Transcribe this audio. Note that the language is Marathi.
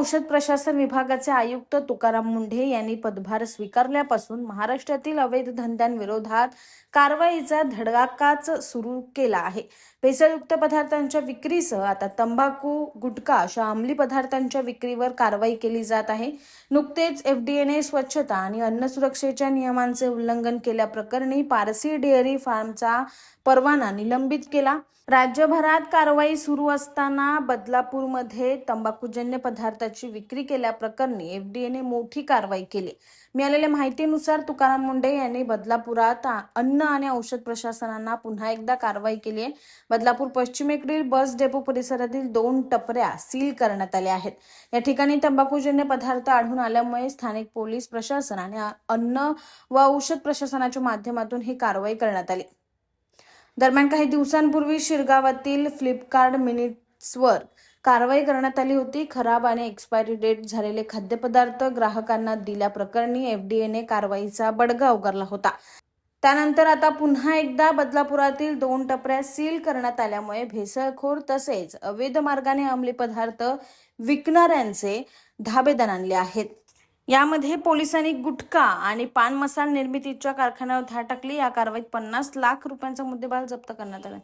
औषध प्रशासन विभागाचे आयुक्त तुकाराम मुंढे यांनी पदभार स्वीकारल्यापासून महाराष्ट्रातील अवैध धंद्यांविरोधात कारवाईचा धडाकाच सुरू केला आहे। भेसळयुक्त पदार्थांच्या विक्रीसह आता तंबाखू, गुटखा अशा अंमली पदार्थांच्या विक्रीवर कारवाई केली जात आहे। नुकतेच एफडीएने स्वच्छता आणि अन्न सुरक्षेच्या नियमांचे उल्लंघन केल्याप्रकरणी पारसी डेअरी फार्मचा परवाना निलंबित केला। राज्यभरात कारवाई सुरू असताना बदलापूरमध्ये तंबाखूजन्य पदार्थाची विक्री केल्याप्रकरणी एफडीएने मोठी कारवाई केली। मिळालेल्या माहितीनुसार तुकाराम मुंढे यांनी बदलापुरात अन्न आणि औषध प्रशासनानं पुन्हा एकदा कारवाई केली आहे। बदलापूर पश्चिमेकडील बस डेपो परिसरातील 2 टपऱ्या सील करण्यात आल्या आहेत। या ठिकाणी तंबाखूजन्य पदार्थ आढळून आल्यामुळे स्थानिक पोलीस प्रशासन आणि अन्न व औषध प्रशासनाच्या माध्यमातून ही कारवाई करण्यात आली। दरम्यान काही दिवसांपूर्वी शिरगावातील फ्लिपकार्ट मिनिट्सवर कारवाई करण्यात आली होती। खराब आणि एक्सपायरी डेट झालेले खाद्यपदार्थ ग्राहकांना दिल्याप्रकरणी एफडीएने कारवाईचा बडगा उगारला होता। त्यानंतर आता पुन्हा एकदा बदलापुरातील 2 टपऱ्या सील करण्यात आल्यामुळे भेसळखोर तसेच अवैध मार्गाने अंमली पदार्थ विकणाऱ्यांचे धाबे दणाणले आहेत। यामध्ये पोलिसांनी गुटखा आणि पान मसाला निर्मितीच्या कारखान्यावर धाड टाकली। या कारवाईत 50 लाख रुपयांचा मुद्देमाल जप्त करण्यात आला।